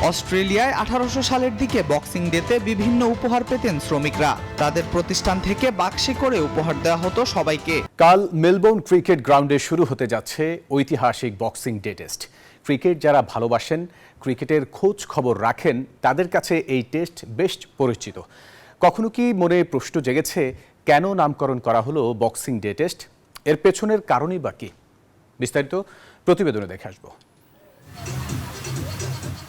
অস্ট্রেলিয়ায় 1800 সালের দিকে বক্সিং ডেতে বিভিন্ন উপহার পেতেন শ্রমিকরা। তাদের প্রতিষ্ঠান থেকে বাক্সে করে উপহার দেওয়া হতো সবাইকে। কাল মেলবোর্ন ক্রিকেট গ্রাউন্ডে শুরু হতে যাচ্ছে ঐতিহাসিক বক্সিং ডে টেস্ট। ক্রিকেট যারা ভালোবাসেন, ক্রিকেটের খোঁজ খবর রাখেন, তাদের কাছে এই টেস্ট বেশ পরিচিত। কখনো কি মনে প্রশ্ন জেগেছে, কেন নামকরণ করা হলো বক্সিং ডে টেস্ট? এর পেছনের কারণই বা কি? বিস্তারিত প্রতিবেদনে দেখে আসবো।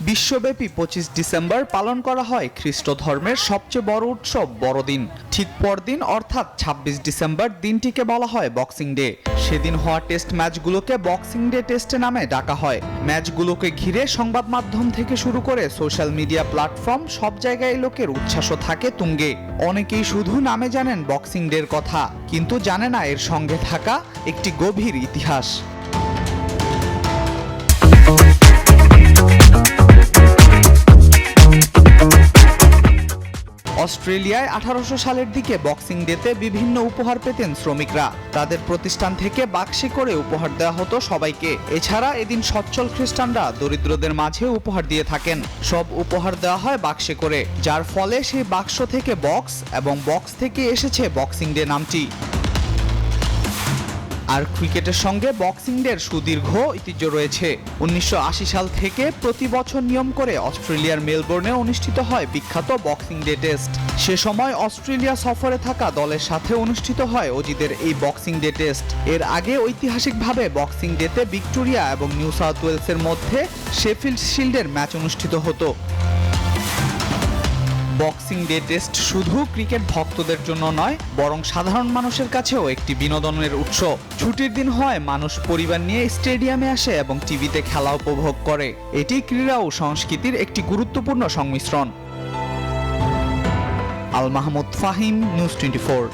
বিশ্বব্যাপী 25 ডিসেম্বর পালন করা হয় খ্রিস্ট ধর্মের সবচেয়ে বড় উৎসব বড়দিন। ঠিক পরদিন অর্থাৎ 26 ডিসেম্বর দিনটিকে বলা হয় বক্সিং ডে। সেদিন হওয়া টেস্ট ম্যাচগুলোকে বক্সিং ডে টেস্টে নামে ডাকা হয়। ম্যাচগুলোকে ঘিরে সংবাদ মাধ্যম থেকে শুরু করে সোশ্যাল মিডিয়া প্ল্যাটফর্ম সব জায়গায় লোকের উচ্ছ্বাসও থাকে তুঙ্গে। অনেকেই শুধু নামে জানেন বক্সিং ডের কথা, কিন্তু জানে না এর সঙ্গে থাকা একটি গভীর ইতিহাস। অস্ট্রেলিয়ায় 1800 সালের দিকে বক্সিং ডেতে বিভিন্ন উপহার পেতেন শ্রমিকরা। তাদের প্রতিষ্ঠান থেকে বাক্সে করে উপহার দেওয়া হতো সবাইকে। এছাড়া এদিন সচ্ছল খ্রিস্টানরা দরিদ্রদের মাঝে উপহার দিয়ে থাকেন। সব উপহার দেওয়া হয় বাক্সে করে, যার ফলে সেই বাক্স থেকে বক্স এবং বক্স থেকে এসেছে বক্সিং ডে নামটি। আর ক্রিকেটের সঙ্গে বক্সিং ডের সুদীর্ঘ ঐতিহ্য রয়েছে। 1980 সাল থেকে প্রতি বছর নিয়ম করে অস্ট্রেলিয়ার মেলবোর্নে অনুষ্ঠিত হয় বিখ্যাত বক্সিং ডে টেস্ট। সে সময় অস্ট্রেলিয়া সফরে থাকা দলের সাথে অনুষ্ঠিত হয় অজিদের এই বক্সিং ডে টেস্ট। এর আগে ঐতিহাসিকভাবে বক্সিং ডেতে ভিক্টোরিয়া এবং নিউ সাউথ ওয়েলসের মধ্যে শেফিল্ড শিল্ডের ম্যাচ অনুষ্ঠিত হতো। বক্সিং ডে টেস্ট শুধু ক্রিকেট ভক্তদের জন্য নয়, বরং সাধারণ মানুষের কাছেও একটি বিনোদনের উৎস। ছুটির দিন হয়, মানুষ পরিবার নিয়ে স্টেডিয়ামে আসে এবং টিভিতে খেলা উপভোগ করে। এটি ক্রীড়া ও সংস্কৃতির একটি গুরুত্বপূর্ণ সংমিশ্রণ। আল মাহমুদ ফাহিম, নিউজ 24।